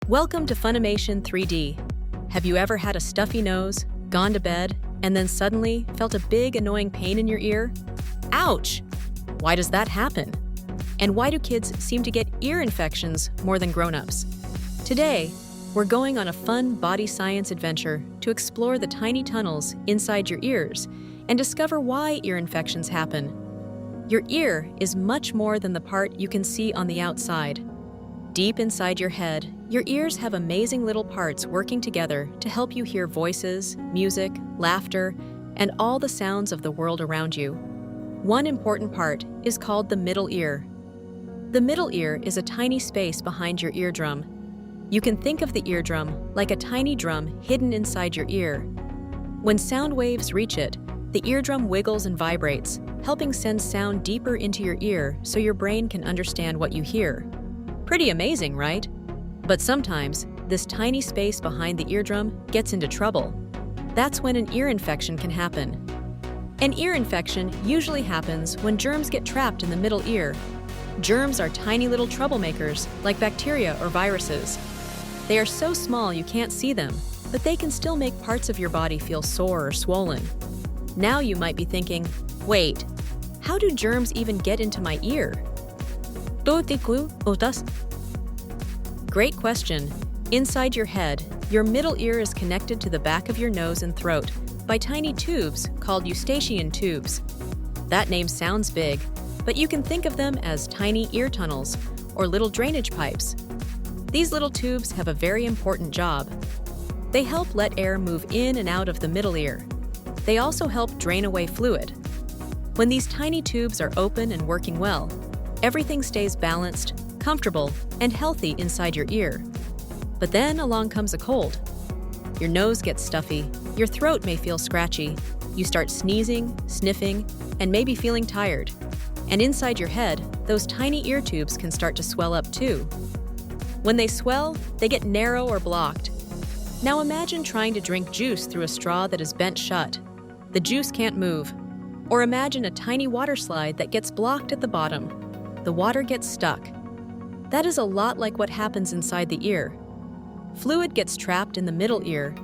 Welcome to Funimation 3D. Have you ever had a stuffy nose, gone to bed, and then suddenly felt a big annoying pain in your ear? Ouch! Why does that happen? And why do kids seem to get ear infections more than grown-ups? Today, we're going on a fun body science adventure to explore the tiny tunnels inside your ears and discover why ear infections happen. Your ear is much more than the part you can see on the outside. Deep inside your head, your ears have amazing little parts working together to help you hear voices, music, laughter, and all the sounds of the world around you. One important part is called the middle ear. The middle ear is a tiny space behind your eardrum. You can think of the eardrum like a tiny drum hidden inside your ear. When sound waves reach it, the eardrum wiggles and vibrates, helping send sound deeper into your ear so your brain can understand what you hear. Pretty amazing, right? But sometimes, this tiny space behind the eardrum gets into trouble. That's when an ear infection can happen. An ear infection usually happens when germs get trapped in the middle ear. Germs are tiny little troublemakers, like bacteria or viruses. They are so small you can't see them, but they can still make parts of your body feel sore or swollen. Now you might be thinking, wait, how do germs even get into my ear? Great question. Inside your head, your middle ear is connected to the back of your nose and throat by tiny tubes called eustachian tubes. That name sounds big, but you can think of them as tiny ear tunnels or little drainage pipes. These little tubes have a very important job. They help let air move in and out of the middle ear. They also help drain away fluid. When these tiny tubes are open and working well, everything stays balanced, comfortable, and healthy inside your ear. But then along comes a cold. Your nose gets stuffy, your throat may feel scratchy, you start sneezing, sniffing, and maybe feeling tired. And inside your head, those tiny ear tubes can start to swell up too. When they swell, they get narrow or blocked. Now imagine trying to drink juice through a straw that is bent shut. The juice can't move. Or imagine a tiny water slide that gets blocked at the bottom. The water gets stuck. That is a lot like what happens inside the ear. Fluid gets trapped in the middle ear,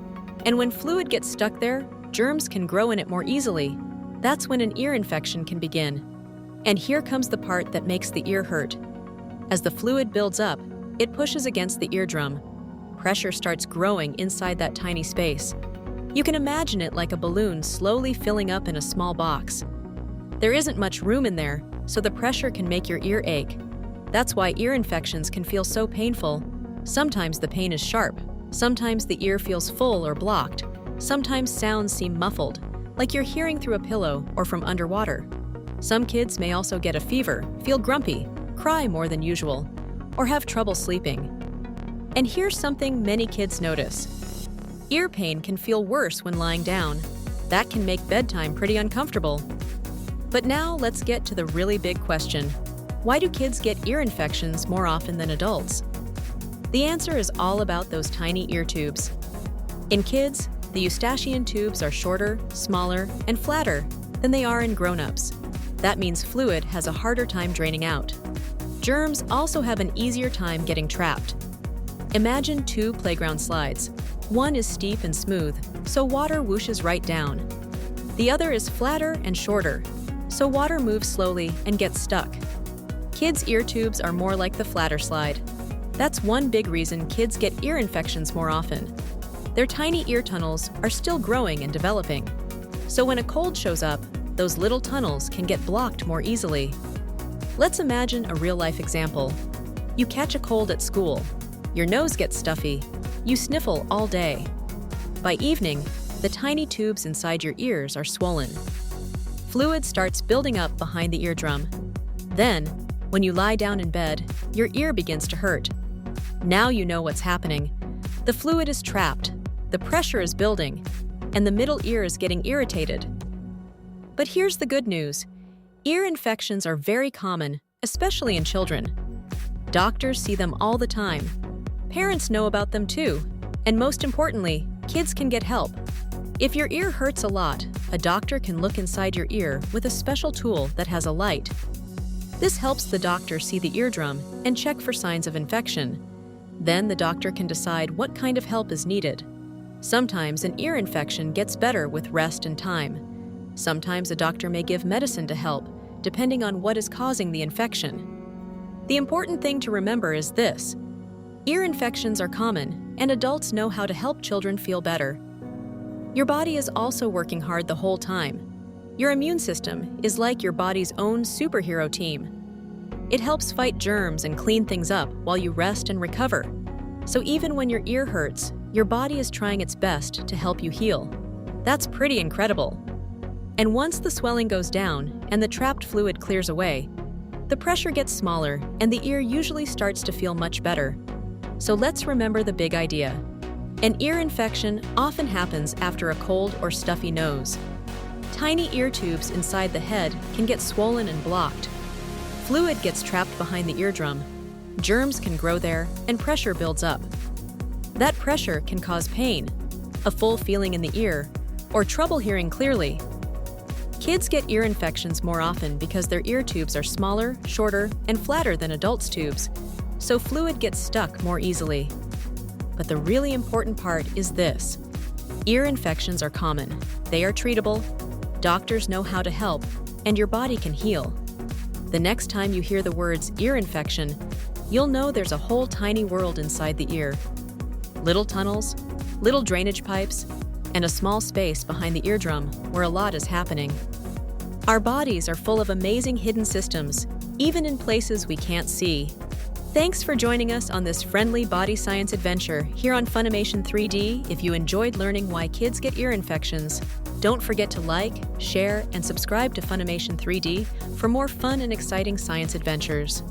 and when fluid gets stuck there, germs can grow in it more easily. That's when an ear infection can begin. And here comes the part that makes the ear hurt. As the fluid builds up, it pushes against the eardrum. Pressure starts growing inside that tiny space. You can imagine it like a balloon slowly filling up in a small box. There isn't much room in there, so the pressure can make your ear ache. That's why ear infections can feel so painful. Sometimes the pain is sharp, sometimes the ear feels full or blocked, sometimes sounds seem muffled, like you're hearing through a pillow or from underwater. Some kids may also get a fever, feel grumpy, cry more than usual, or have trouble sleeping. And here's something many kids notice. Ear pain can feel worse when lying down. That can make bedtime pretty uncomfortable. But now let's get to the really big question. Why do kids get ear infections more often than adults? The answer is all about those tiny ear tubes. In kids, the eustachian tubes are shorter, smaller, and flatter than they are in grown-ups. That means fluid has a harder time draining out. Germs also have an easier time getting trapped. Imagine two playground slides. One is steep and smooth, so water whooshes right down. The other is flatter and shorter, so water moves slowly and gets stuck. Kids' ear tubes are more like the flatter slide. That's one big reason kids get ear infections more often. Their tiny ear tunnels are still growing and developing. So when a cold shows up, those little tunnels can get blocked more easily. Let's imagine a real-life example. You catch a cold at school. Your nose gets stuffy. You sniffle all day. By evening, the tiny tubes inside your ears are swollen. Fluid starts building up behind the eardrum. Then, when you lie down in bed, your ear begins to hurt. Now you know what's happening. The fluid is trapped, the pressure is building, and the middle ear is getting irritated. But here's the good news. Ear infections are very common, especially in children. Doctors see them all the time. Parents know about them too. And most importantly, kids can get help. If your ear hurts a lot, a doctor can look inside your ear with a special tool that has a light. This helps the doctor see the eardrum and check for signs of infection. Then the doctor can decide what kind of help is needed. Sometimes an ear infection gets better with rest and time. Sometimes a doctor may give medicine to help, depending on what is causing the infection. The important thing to remember is this: ear infections are common, and adults know how to help children feel better. Your body is also working hard the whole time. Your immune system is like your body's own superhero team. It helps fight germs and clean things up while you rest and recover. So even when your ear hurts, your body is trying its best to help you heal. That's pretty incredible. And once the swelling goes down and the trapped fluid clears away, the pressure gets smaller and the ear usually starts to feel much better. So let's remember the big idea. An ear infection often happens after a cold or stuffy nose. Tiny ear tubes inside the head can get swollen and blocked. Fluid gets trapped behind the eardrum. Germs can grow there and pressure builds up. That pressure can cause pain, a full feeling in the ear, or trouble hearing clearly. Kids get ear infections more often because their ear tubes are smaller, shorter, and flatter than adults' tubes, so fluid gets stuck more easily. But the really important part is this: ear infections are common, they are treatable, doctors know how to help, and your body can heal. The next time you hear the words ear infection, you'll know there's a whole tiny world inside the ear. Little tunnels, little drainage pipes, and a small space behind the eardrum where a lot is happening. Our bodies are full of amazing hidden systems, even in places we can't see. Thanks for joining us on this friendly body science adventure here on Funimation 3D. If you enjoyed learning why kids get ear infections, don't forget to like, share, and subscribe to Funimation 3D for more fun and exciting science adventures.